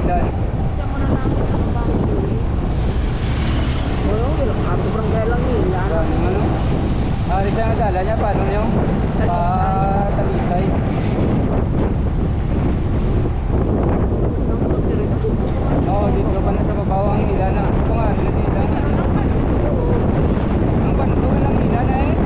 Langilan. Siya muna namin ang bangko. Oo, ato barangay lang nila. Yung ano? Hari siya ang dala niya, paano niyo? Talisay. Oo, dito pa na sa babaw ang ilan na. Ito nga, ilan ilan na. Ang banto lang ilan na eh.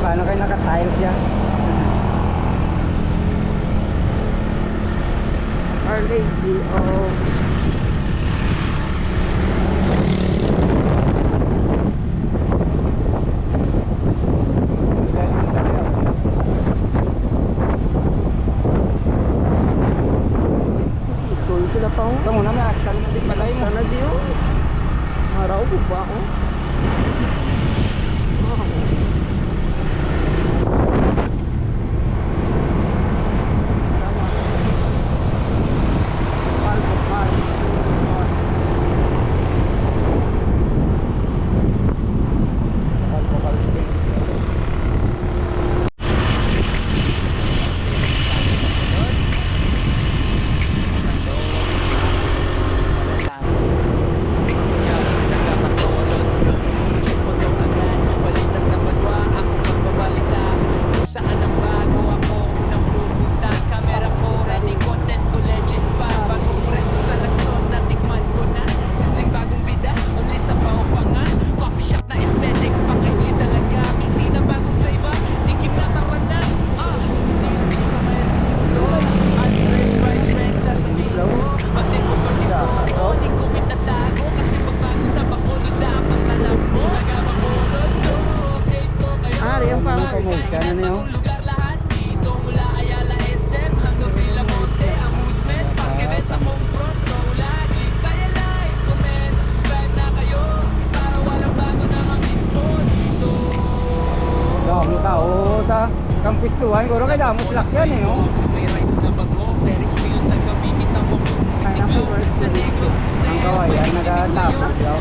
Paano kayo naka-tiles yan? Our Lady of Isul sila pa ho. Ito muna may astal na din pala yun. Sana di ho. Maraw po ba ako? Kampistuhan, guro kay damos lak yan eh, no? May rides na bago, Ferris wheel sa gabi kita mo sa tiglo, sa negros ang kawayan, nag-tapos daw.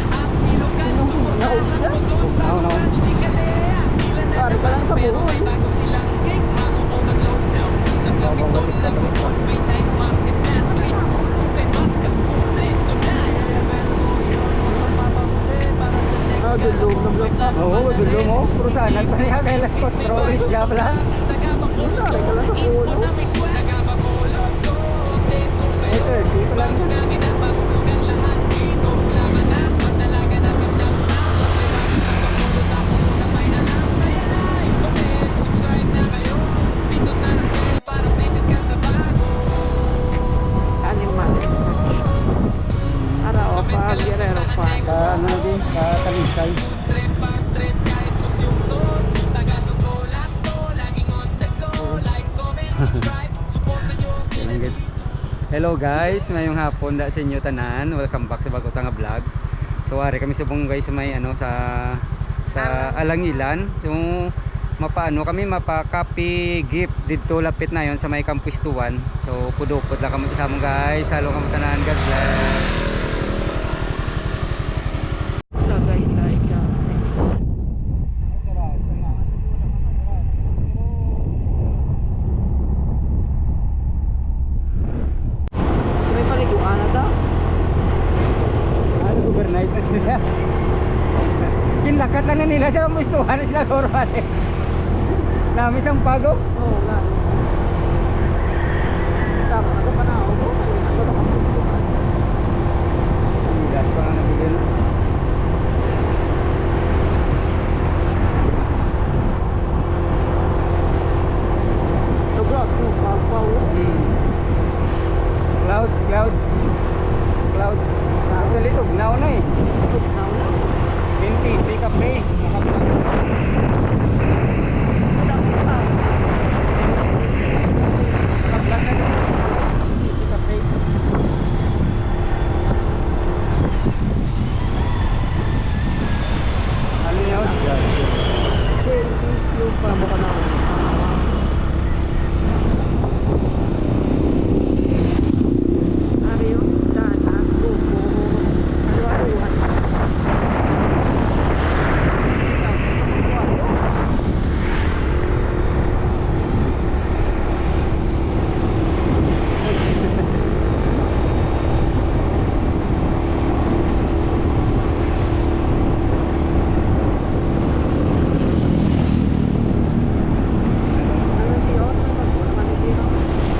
No, no. Pare pa lang sa Pero buo. may bago silang cake, mako-overload daw. Sa Capitol, Lagupon, may night market na street food, kay Mascas, kompleto na. Para sa next dulong ng vlog na. Oo, dulo mo. Prusanan pa niya, kaya lang control job lang. Info na may swag. Taga-Bacolod, Ito, di pa lang. Ano na din, Talisay. Hello guys, mayong hapon da sa inyo tanan. Welcome back sa bago nga vlog. So ari kami subong guys sa may ano sa Alangilan. So mapaano kami mapa-copy gift dito lapit na yon sa may Kampuistuan. So pudupod lang kami sa among guys. Halo kami tanan, God bless. nila. Kinlakat lang na nila sa pwestuhan na sila Gorman eh. Nami isang pago. Oo nga. Tama, ako pa na ako. Ako na kami siya. Gas pa nga nabigyan. Sobrang po, papaw. Clouds. Actually, tugnaw na eh. NTC Cafe. Nakablog na din. NTC Cafe. Ano yun? Chill, yung pamo ka na ako. Ano yun? Tatas, buko. Ano-ano-ano.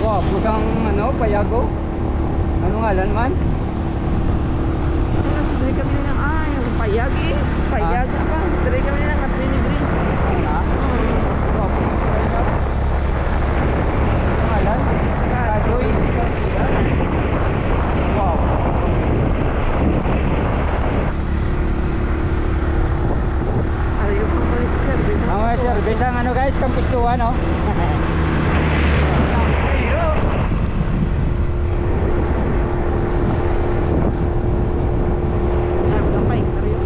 Wow, pusang ano, payago. Ano ngalan man? Dari kami na yung payag eh. Payag pa. Dari kami na ng Green Green. Wow, pusang payago. Ano ngalan? Joyce Cartilla. Wow. Ano yung pang service? Ang mga service ang ano guys, kampistuhan no? Sampai Rio.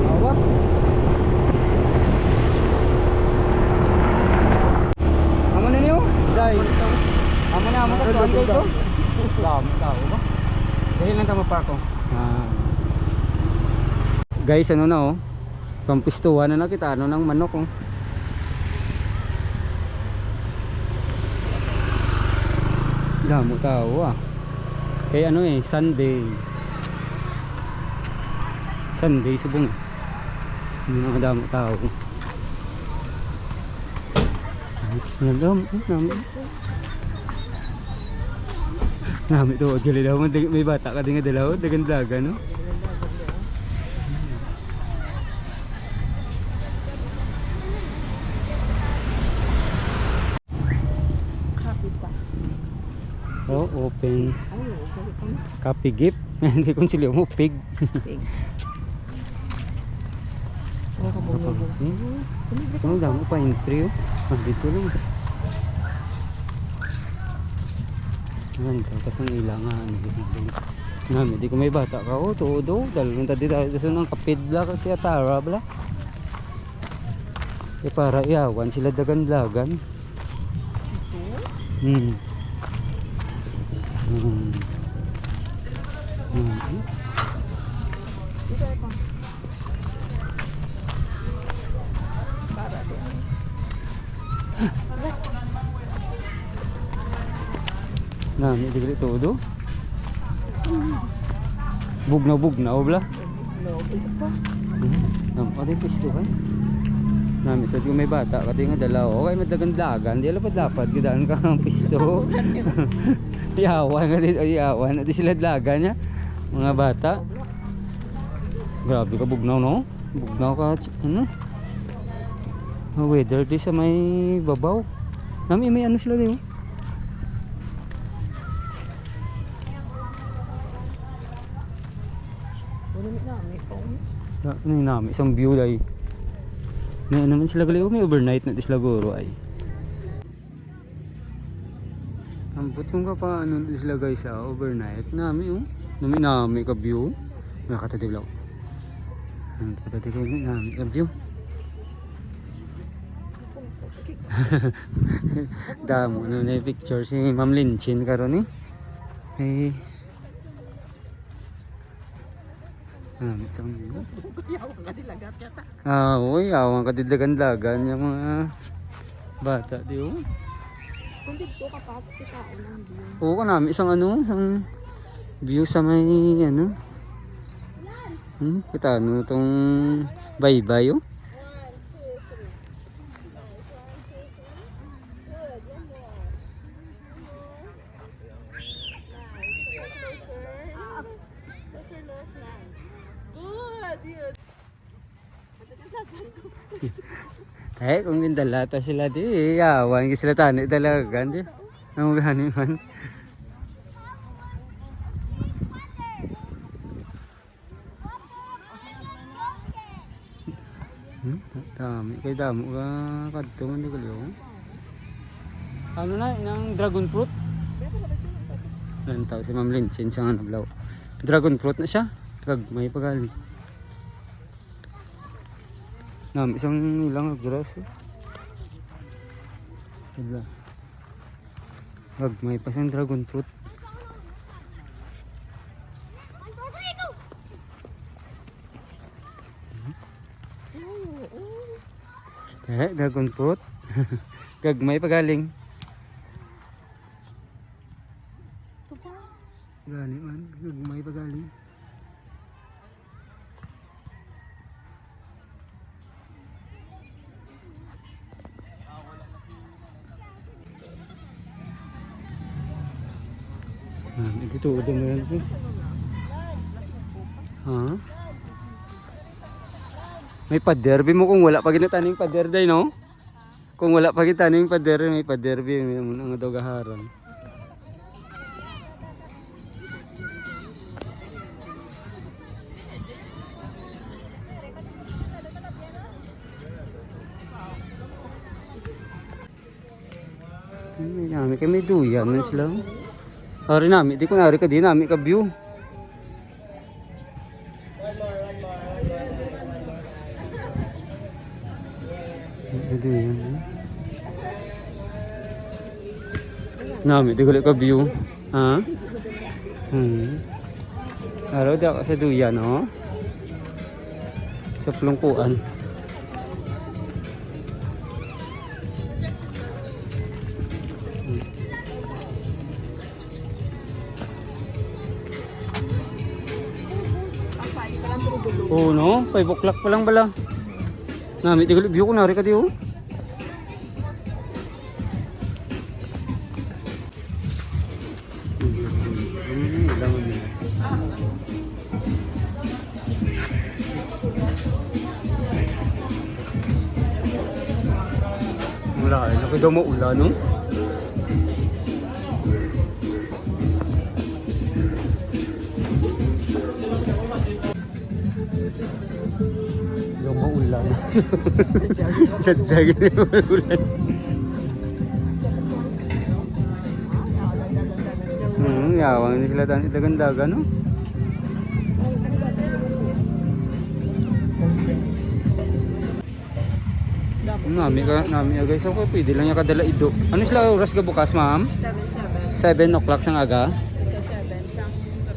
Awa. Amo na niyo? Dai. Amo na ka tuan guys oh. Dami tao ba? Dahil lang tama pa ako. Guys, ano na oh. Kampistuhan na nakita ano ng manok oh. Damo tao ah. Kaya ano eh, Sunday subong. Mga damo tao. Nami to, gali daw may bata ka din nga dalaw, dagan daga no. Kapita. Oh, open. Ay, okay pa. Copy gift. Hindi kong sila mo pig. Oh, kabog-bog. Ano damo pa entry oh. Ah, dito lang. Ayan, tapos ang ilangan. Nami, di ko may bata ka oh, todo. Dahil tadi tayo ng kapid bla kasi atara bla. Eh para iyawan sila dagan-dagan. Hmm. Para siya. Nami, di ko todo. Bugnaw bla. Lobby pa. Ano pisto kan? Nami to di ko may bata kasi nga dalaw. Okay, madagan-dagan, di lapad-lapad gidaan ka ang pisto. Iyawan ka dito, iyawan. Di sila dagan niya. Mga bata. Grabe ka bugnaw no? Bugnaw ka ano? Weather di sa may babaw. Nami may ano sila dito. Ano yung namin, isang view ay may ano naman sila gali, may overnight na sila guro ay ambot yung ka pa ano sila guys overnight namin nami ka view nakatatilaw nami ka view damo ano na yung picture si Ma'am Linchin karon eh isang view. Yawan ka dilagas kata. Uy, awang kadidagan-dagan yung mga bata, di oh. Kung dito ka pa, kita lang view. Oo ka namin, isang view sa may, Kita ano itong baybay oh. Kung gindalata sila di, yawan sila tani talaga di. Ang gani man. Dami kay damo ka kadto man di kaliw. Ano na nang dragon fruit? Lantaw si Ma'am Linchin sa ano blaw. Dragon fruit na siya. Kag may pagali. Nam isang ilang grass. Wala. Kag may pa siyang dragon fruit. Dragon fruit. Gagmay pagaling. Gani man, gagmay pagaling. Dito udah meron po. Ha? May paderby mo kung wala pa ginataning pader day no? Kung wala pa ginataning pader, may paderby mo ang dogaharan. May kami duyan man sila. Ari nami, di ko nari ka di nami ka view. Duyan. Nami, di ko ka view. Ha? Araw di ako sa duyan, no? Sa plungkuan. Oo no, 5 o'clock pa lang bala. Nami, tigil view ko nari ka di oh. Wala ka, nakidaw mo ulan no? Yung maulan. Sadyag yung maulan. Yawang hindi sila dahil dagan-daga no? Nami guys, ako pwede lang yung kadala ido. Ano sila oras ka bukas ma'am? 7 o'clock sang aga?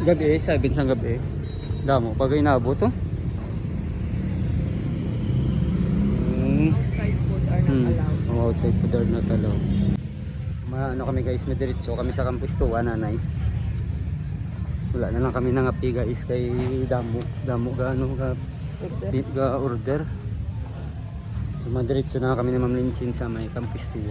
Gabi, 7 sang gabi. Damo, pag inabot to? Outside food are not allowed. Ano kami guys, madiretso kami sa Campus 2, nanay. Wala na lang kami nangapi guys kay damo ga ano ga order. Madiretso na kami ni Ma'am Linchin sa may Campus 2.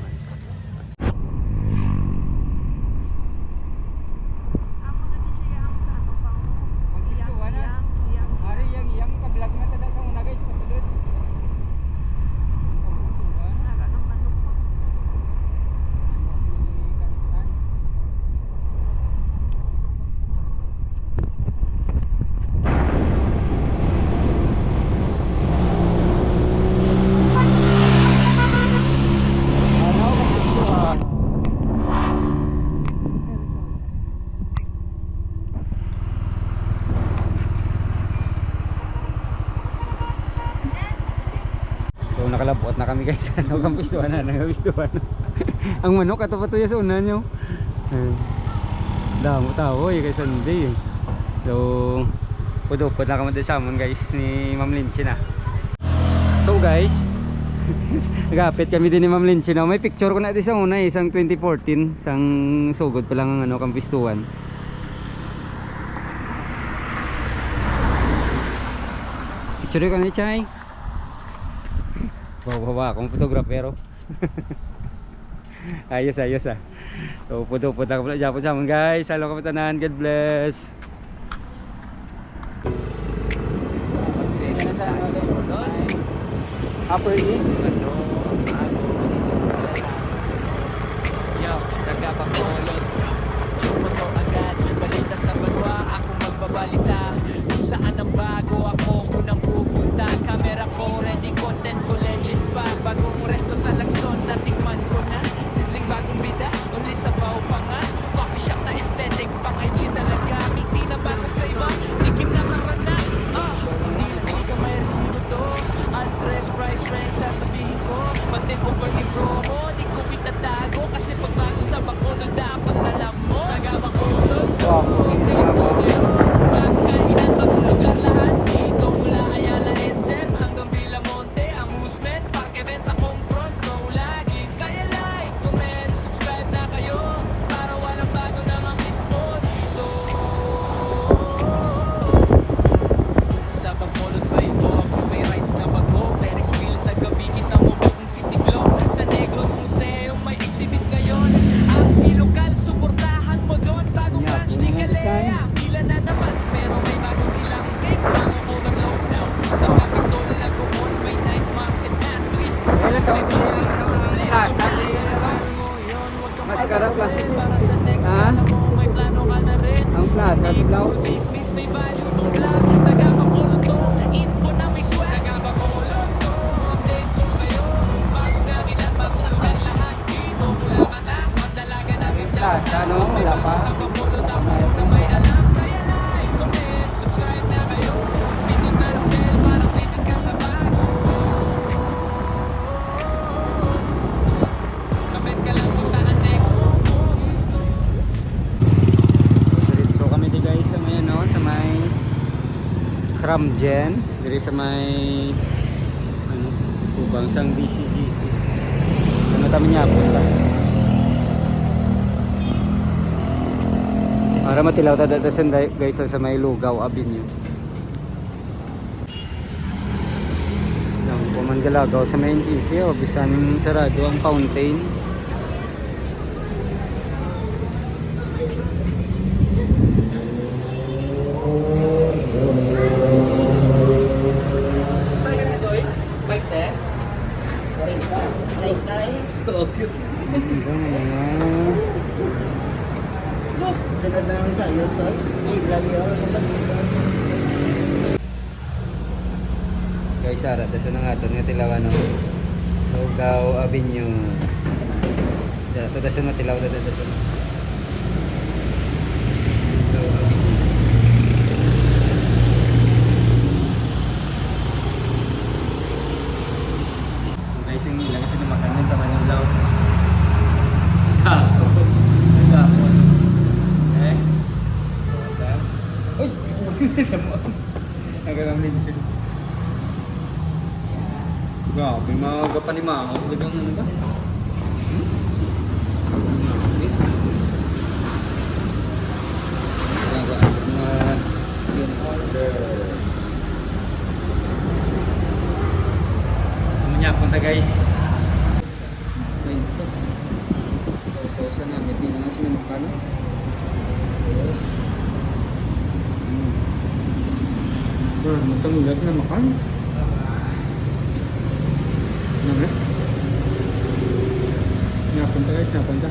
Nakalabot na kami guys. Ano kampistuhan na, nagapistuhan. Ang manok ato pa to sa unan nyo. Damo tao eh guys Sunday. So pudupod na kami sa amon guys ni Ma'am Linchin na. So guys, nagapit kami din ni Ma'am Linchin. May picture ko na di sa una isang 2014, isang sugod pa lang ang ano kampistuhan. Picture ka ni Chay. Bawa akong photographer. Ayos ah. So puto-puto ka pala Japon sa amon guys. Hello kapatanan. God bless. Upper East. Ano ang bago dito malalaman? Yo, taga-Bacolod Sumoto agad, balita sa banwa Akong magbabalita Kung saan ang bago akong unang pupunta Camera ko ready, content ko legit pa Bagong resto sa Lagson, natikman ko na Sizzling bagong bida, only sa baw pa nga Coffee shop na aesthetic, pang IG talaga Hindi na bagong sa iba, tikim na karana Hindi ka may resibo to Address, price, range, sasabihin ko Pati over ni promo, di ko itatago Kasi pag bago sa Bacolod, dapat alam mo Taga-Bacolod ko, kayo po kayo Bagong kainan, bagong lugar lahat Dito mula Ayala, SM Hanggang Villamonte, amusement Park events akong front row lagi Kaya like, comment, subscribe na kayo Para walang bago namang mismo dito Sa Bacolod by walk, may rides na bago Ferris wheel sa gabi, kita mo buong City Globe Sa Negros Museum may exhibit ngayon Ang lokal, suportahan mo doon Bagong branch ni Galea Pila na naman, pero may bago silang cake Bagong overload now Sa Capitol, Lagoon, may night market na street food Kailan ka May business sa complex plaza? Mas karap lang. Para sa next, Ha? alam mo may plano ka na rin Ang plaza, Hindi Tiblaw. puro chismis, may value tong vlog Taga-Bacolod to, info na may swag Taga-Bacolod to, update ko kayo Bagong gamit at bagong lugar lahat Dito, wala ka na, magdalaga namin dyan Plaza, no? Wala pa. Sa Bacolod ako na may alam Kaya like, comment, subscribe na kayo Pindot na lang bell para updated ka sa bago Comment ka lang kung saan next mo gusto So kami di guys sa may ano, sa may Cramgen, diri sa may ano, Tubang sang BCGC. Ano kami niya punta. Para matilaw ta datasan guys sa may Lugaw Avenue. Yang pumangalagaw sa may NGC o bisan sarado ang fountain. Guys, ara daso na nga ito nga tilawan no. Lugaw Avenue. Dato daso na tilaw dato. Lugaw Avenue. So guys, yung nila kasi lumakan ng taman ng law. Uy! Nagalang minsan. Grabe, mga kapanimaw. Gagang ano ba? Ano punta guys? Ito. Sausa namin. Hindi na sila makano. Matangulad na makan. Naman? Napunta guys, napunta.